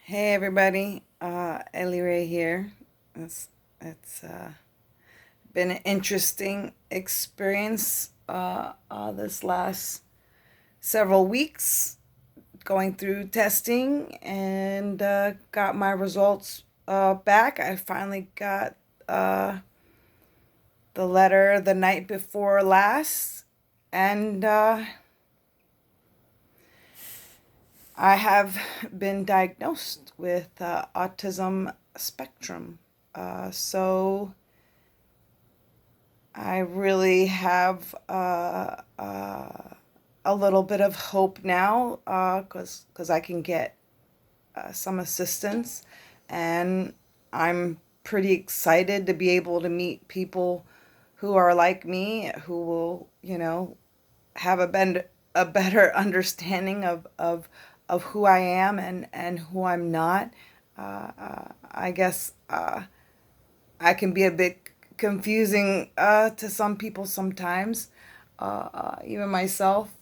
Hey everybody, Ellie Ray here. It's been an interesting experience this last several weeks going through testing and got my results back. I finally got uh, the letter the night before last, and I have been diagnosed with autism spectrum. So I really have a little bit of hope now because I can get some assistance, and I'm pretty excited to be able to meet people who are like me, who will, have a better understanding of who I am and who I'm not. I guess I can be a bit confusing to some people sometimes, even myself.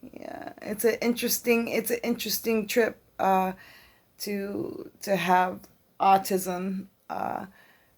Yeah, it's an interesting trip to have autism.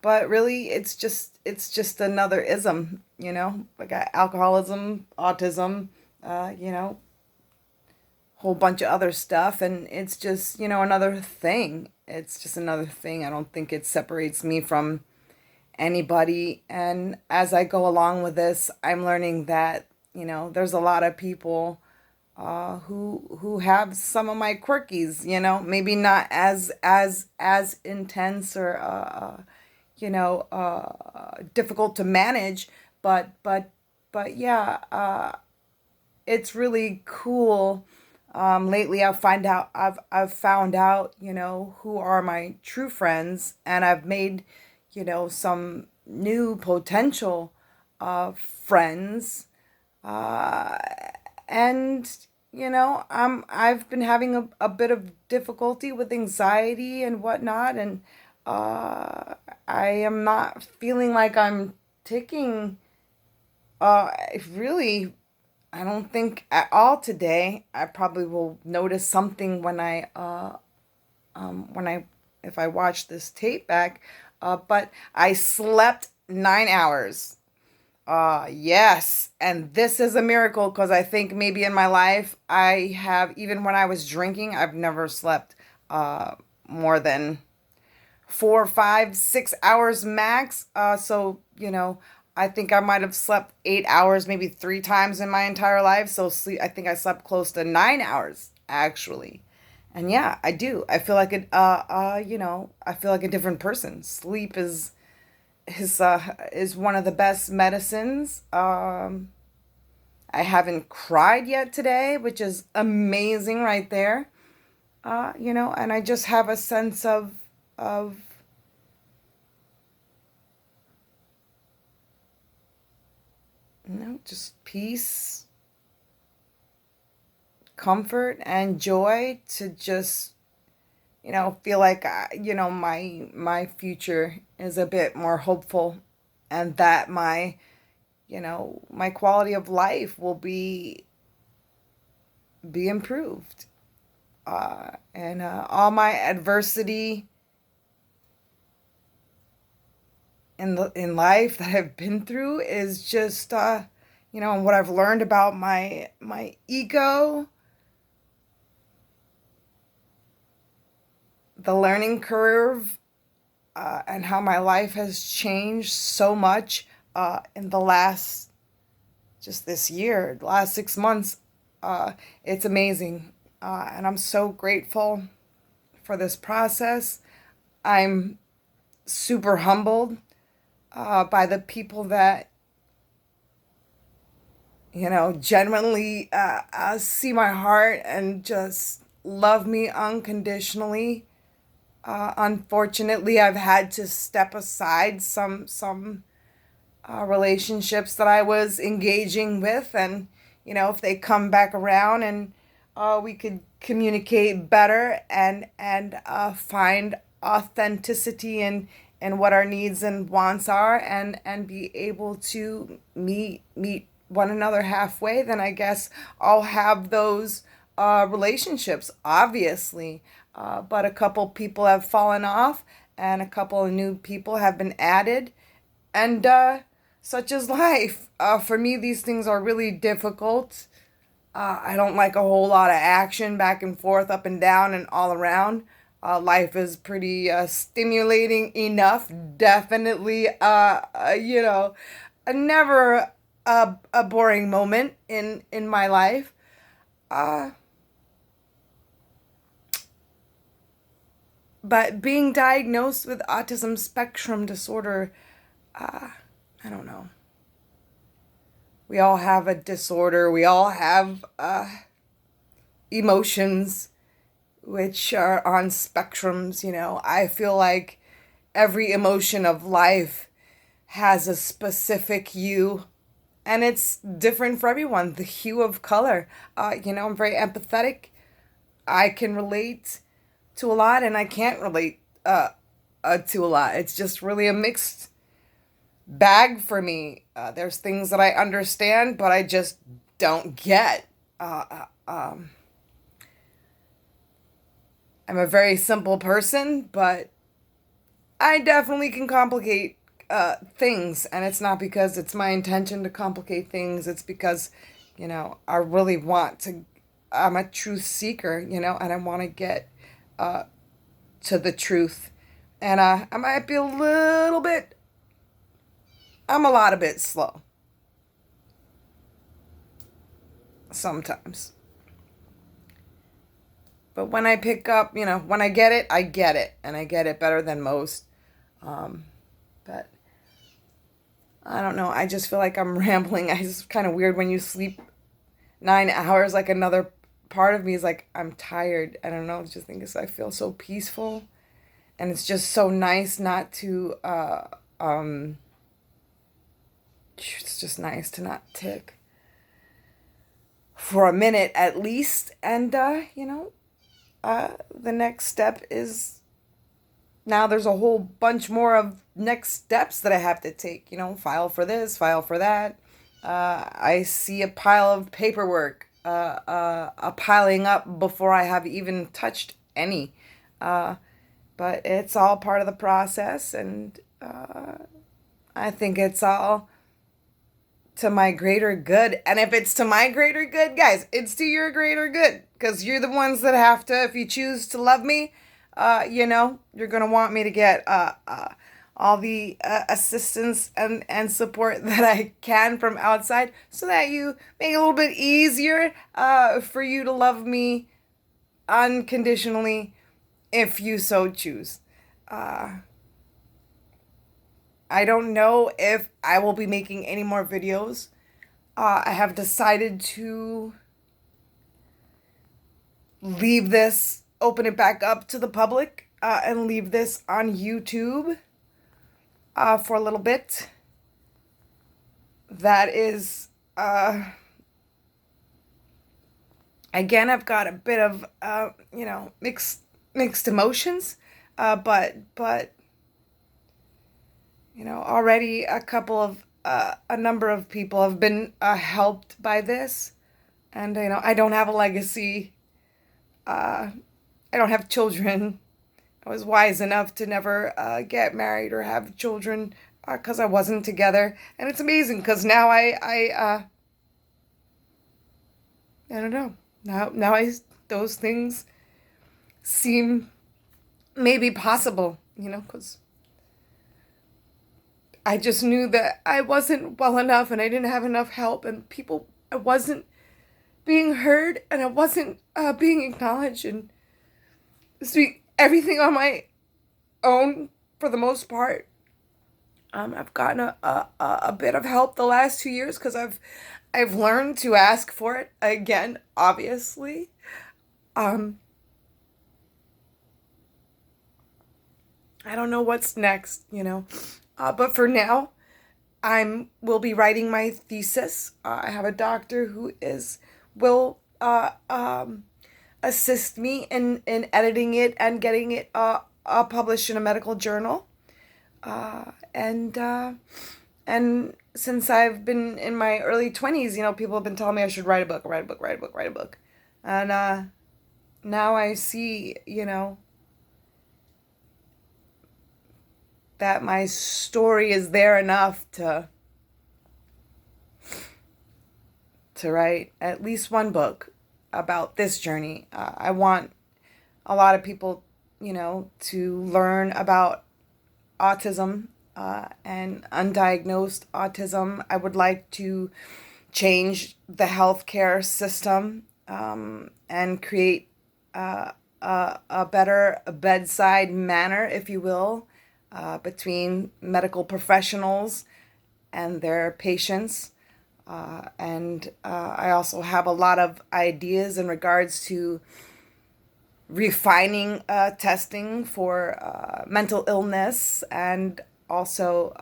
But really, it's just another ism, Like alcoholism, autism, you know, whole bunch of other stuff, and it's just, another thing. It's just another thing. I don't think it separates me from anybody. And as I go along with this, I'm learning that, there's a lot of people who have some of my quirkies, maybe not as intense or difficult to manage, but yeah, it's really cool. Lately, I've found out, who are my true friends, and I've made, some new potential friends. Uh, and I've been having a bit of difficulty with anxiety and whatnot, and uh, I am not feeling like I'm taking uh, really, I don't think at all today. I probably will notice something when I if I watch this tape back. But I slept 9 hours. Yes, and this is a miracle because I think maybe in my life I have, even when I was drinking, I've never slept more than 4, 5, 6 hours max. So I think I might have slept 8 hours, maybe three times in my entire life. So sleep, I think I slept close to 9 hours actually. And yeah, I do. I feel like I feel like a different person. Sleep is one of the best medicines. I haven't cried yet today, which is amazing right there. And I just have a sense of just peace, comfort, and joy to just feel like my future is a bit more hopeful, and that my quality of life will be improved. And all my adversity in life that I've been through is just and what I've learned about my ego, the learning curve, and how my life has changed so much in the last just this year, the last 6 months. It's amazing, and I'm so grateful for this process. I'm super humbled by the people that genuinely see my heart and just love me unconditionally. Unfortunately, I've had to step aside some relationships that I was engaging with, and if they come back around and we could communicate better and find authenticity in what our needs and wants are, and be able to meet one another halfway, then I guess I'll have those relationships. Obviously, but a couple people have fallen off, and a couple of new people have been added, and such is life. For me, these things are really difficult. I don't like a whole lot of action back and forth, up and down, and all around. Life is pretty stimulating enough. Definitely, never a boring moment in my life. Uh, but being diagnosed with autism spectrum disorder, I don't know. We all have a disorder. We all have emotions which are on spectrums. I feel like every emotion of life has a specific hue, and it's different for everyone. The hue of color. I'm very empathetic. I can relate to a lot, and I can't relate to a lot. It's just really a mixed bag for me. There's things that I understand, but I just don't get. I'm a very simple person, but I definitely can complicate things, and it's not because it's my intention to complicate things. It's because, I really want to. I'm a truth seeker, and I want to get to the truth. And I might be a little bit. I'm a lot a bit slow sometimes. But when I pick up, when I get it, I get it. And I get it better than most. But I don't know. I just feel like I'm rambling. It's kind of weird when you sleep 9 hours. Like another part of me is like, I'm tired. I don't know. I just think I feel so peaceful. And it's just so nice not to, it's just nice to not tick for a minute at least. And, the next step is now there's a whole bunch more of next steps that I have to take, file for this, file for that. I see a pile of paperwork, a piling up before I have even touched any. But it's all part of the process, and I think it's all to my greater good. And if it's to my greater good, guys, it's to your greater good. Because you're the ones that have to, if you choose to love me, you're going to want me to get all the assistance and support that I can from outside, so that you make it a little bit easier for you to love me unconditionally if you so choose. I don't know if I will be making any more videos. I have decided to leave this, open it back up to the public, and leave this on YouTube for a little bit. That is, again, I've got a bit of, mixed emotions, but already a number of people have been helped by this. And, I don't have a legacy. I don't have children. I was wise enough to never get married or have children because I wasn't together. And it's amazing because now I don't know. Now those things seem maybe possible, because I just knew that I wasn't well enough, and I didn't have enough help, and I wasn't being heard, and I wasn't being acknowledged, and doing everything on my own for the most part. I've gotten a bit of help the last 2 years because I've learned to ask for it again, obviously. I don't know what's next, but for now, will be writing my thesis. I have a doctor who will assist me in editing it and getting it published in a medical journal. And since I've been in my early 20s, people have been telling me I should write a book. And now I see, that my story is there enough to write at least one book about this journey. I want a lot of people, to learn about autism and undiagnosed autism. I would like to change the healthcare system and create a better bedside manner, if you will, between medical professionals and their patients. And I also have a lot of ideas in regards to refining testing for mental illness and also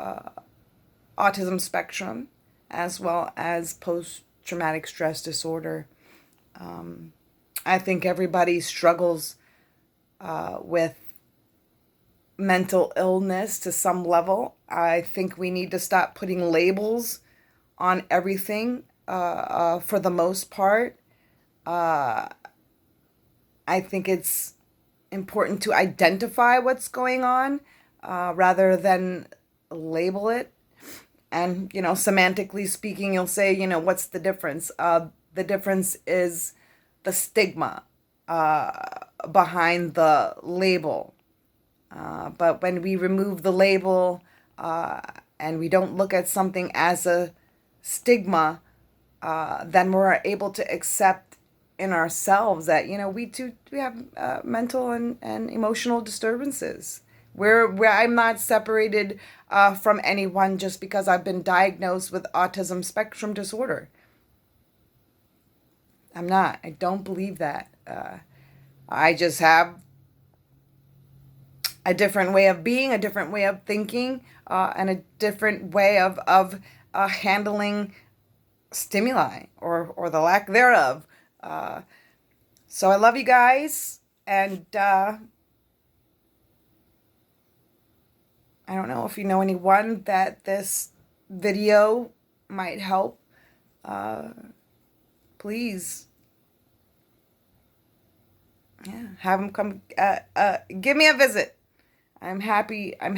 autism spectrum, as well as post traumatic stress disorder. I think everybody struggles with mental illness to some level. I think we need to stop putting labels on everything for the most part. I think it's important to identify what's going on rather than label it. And, semantically speaking, you'll say, what's the difference? The difference is the stigma behind the label. But when we remove the label and we don't look at something as a stigma, then we're able to accept in ourselves that, we have mental and emotional disturbances. Where I'm not separated from anyone just because I've been diagnosed with autism spectrum disorder. I'm not. I don't believe that. I just have a different way of being, a different way of thinking, and a different way of handling stimuli or the lack thereof. So I love you guys, and I don't know if you know anyone that this video might help. Please, have them come give me a visit. I'm happy to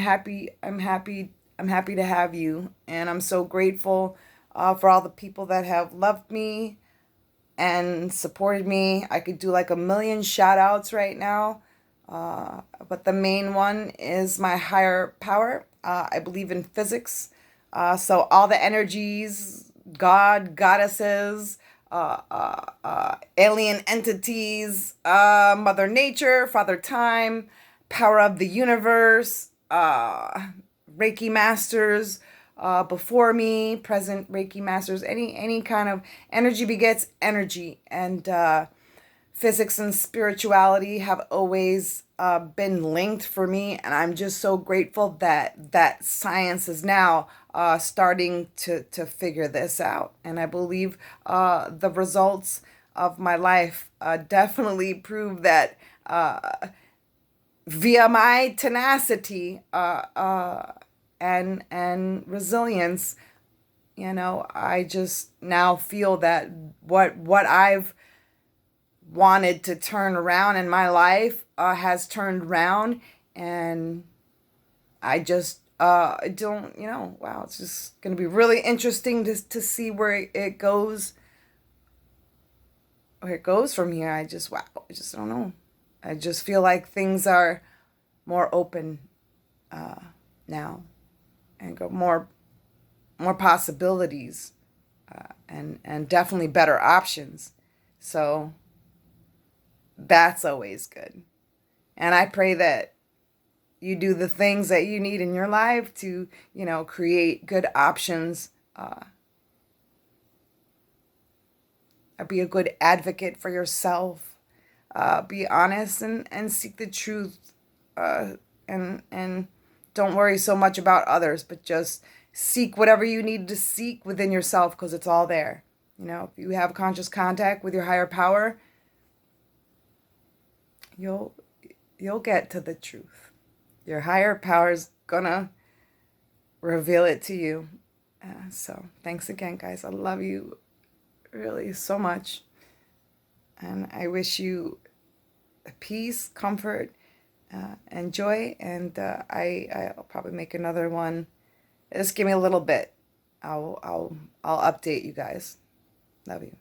have you, and I'm so grateful for all the people that have loved me and supported me. I could do like a million shout outs right now, but the main one is my higher power. I believe in physics, so all the energies, God, goddesses, alien entities, Mother Nature, Father Time, power of the universe, Reiki masters before me, present Reiki masters, any kind of energy begets energy, and physics and spirituality have always been linked for me, and I'm just so grateful that science is now starting to figure this out, and I believe the results of my life definitely prove that via my tenacity and resilience, I just now feel that what I've wanted to turn around in my life has turned around, and I just don't, wow, it's just going to be really interesting to see where it goes from here. I just don't know. I just feel like things are more open now, and go more possibilities, and definitely better options. So that's always good. And I pray that you do the things that you need in your life to, create good options. Be a good advocate for yourself. Be honest and seek the truth. And don't worry so much about others, but just seek whatever you need to seek within yourself, because it's all there. If you have conscious contact with your higher power, you'll get to the truth. Your higher power's gonna reveal it to you. So thanks again, guys. I love you really so much, and I wish you peace, comfort, and joy. And I'll probably make another one. Just give me a little bit. I'll update you guys. Love you.